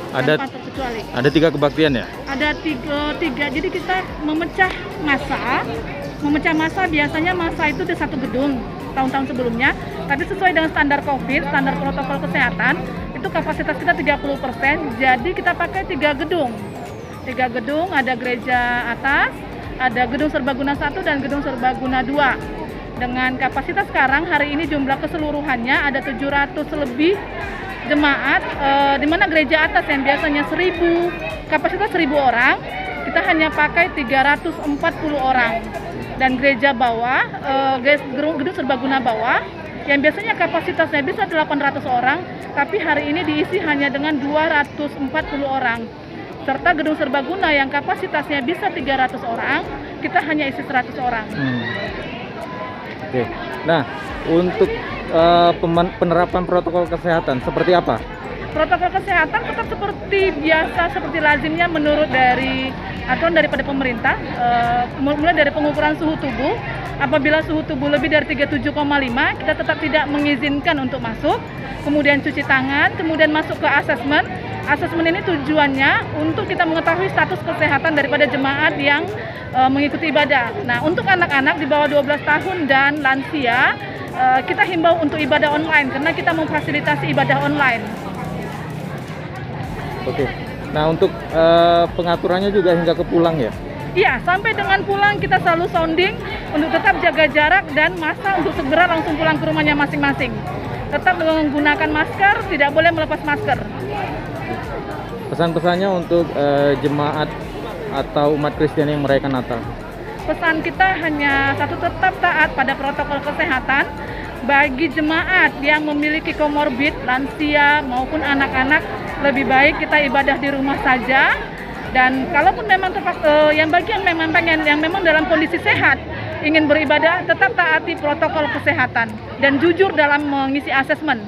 Ada tanpa terkecuali. ada 3 kebaktian ya? Ada tiga. Jadi kita memecah masa biasanya masa itu di satu gedung tahun-tahun sebelumnya, tapi sesuai dengan standar COVID, standar protokol kesehatan, itu kapasitas kita 30%, jadi kita pakai 3 gedung. 3 gedung, ada gereja atas, ada gedung serbaguna 1 dan gedung serbaguna 2. Dengan kapasitas sekarang hari ini jumlah keseluruhannya ada 700 lebih jemaat, di mana gereja atas yang biasanya kapasitas 1000 orang, kita hanya pakai 340 orang. Dan gereja bawah, gedung serbaguna bawah, yang biasanya kapasitasnya bisa 800 orang, tapi hari ini diisi hanya dengan 240 orang. Serta gedung serbaguna yang kapasitasnya bisa 300 orang, kita hanya isi 100 orang. Oke. Nah, untuk penerapan protokol kesehatan seperti apa? Protokol kesehatan tetap seperti biasa, seperti lazimnya menurut dari aturan daripada pemerintah, mulai dari pengukuran suhu tubuh. Apabila suhu tubuh lebih dari 37,5, kita tetap tidak mengizinkan untuk masuk. Kemudian cuci tangan, kemudian masuk ke asesmen. Asesmen ini tujuannya untuk kita mengetahui status kesehatan daripada jemaat yang mengikuti ibadah. Nah, untuk anak-anak di bawah 12 tahun dan lansia, kita himbau untuk ibadah online karena kita memfasilitasi ibadah online. Oke. Nah, untuk pengaturannya juga hingga ke pulang ya? Iya, sampai dengan pulang kita selalu sounding untuk tetap jaga jarak dan masa untuk segera langsung pulang ke rumahnya masing-masing. Tetap menggunakan masker, tidak boleh melepas masker. Pesan-pesannya untuk jemaat atau umat Kristen yang merayakan Natal? Pesan kita hanya satu, tetap taat pada protokol kesehatan. Bagi jemaat yang memiliki komorbid, lansia maupun anak-anak, lebih baik kita ibadah di rumah saja. Dan kalaupun memang bagi yang memang pengen, yang memang dalam kondisi sehat, ingin beribadah, tetap taati protokol kesehatan dan jujur dalam mengisi asesmen.